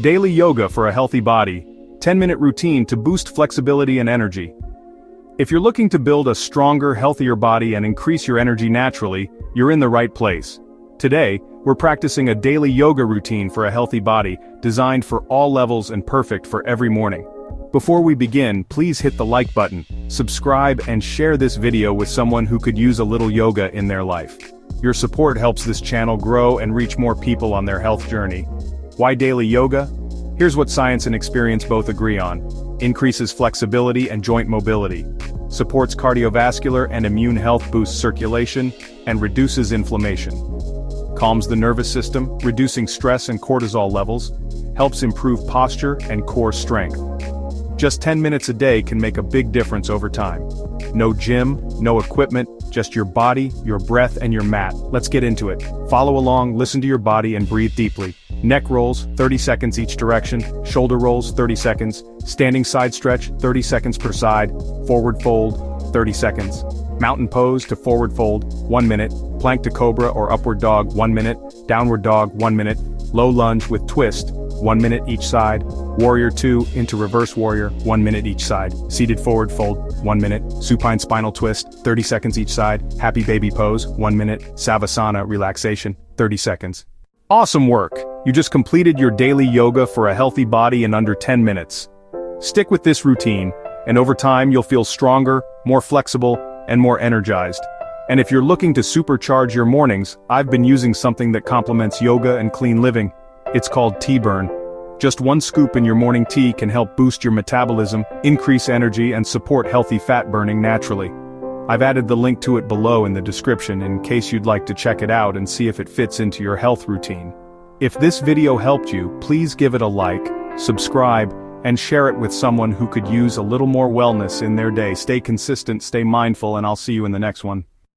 Daily yoga for a healthy body, 10-minute routine to boost flexibility and energy. If you're looking to build a stronger, healthier body and increase your energy naturally, you're in the right place. Today, we're practicing a daily yoga routine for a healthy body, designed for all levels and perfect for every morning. Before we begin, please hit the like button, subscribe and share this video with someone who could use a little yoga in their life. Your support helps this channel grow and reach more people on their health journey. Why daily yoga? Here's what science and experience both agree on. Increases flexibility and joint mobility. Supports cardiovascular and immune health, boosts circulation, and reduces inflammation. Calms the nervous system, reducing stress and cortisol levels. Helps improve posture and core strength. Just 10 minutes a day can make a big difference over time. No gym, no equipment, just your body, your breath and your mat. Let's get into it. Follow along, listen to your body and breathe deeply. Neck rolls, 30 seconds each direction. Shoulder rolls, 30 seconds. Standing side stretch, 30 seconds per side. Forward fold, 30 seconds. Mountain pose to forward fold, 1 minute. Plank to cobra or upward dog, 1 minute. Downward dog, 1 minute. Low lunge with twist, 1 minute each side. Warrior 2 into reverse warrior, 1 minute each side. Seated forward fold, 1 minute. Supine spinal twist, 30 seconds each side. Happy baby pose, 1 minute. Savasana relaxation, 30 seconds. Awesome work! You just completed your daily yoga for a healthy body in under 10 minutes. Stick with this routine, and over time you'll feel stronger, more flexible, and more energized. And if you're looking to supercharge your mornings, I've been using something that complements yoga and clean living. It's called TeaBurn. Just 1 scoop in your morning tea can help boost your metabolism, increase energy, and support healthy fat burning naturally. I've added the link to it below in the description in case you'd like to check it out and see if it fits into your health routine. If this video helped you, please give it a like, subscribe, and share it with someone who could use a little more wellness in their day. Stay consistent, stay mindful, and I'll see you in the next one.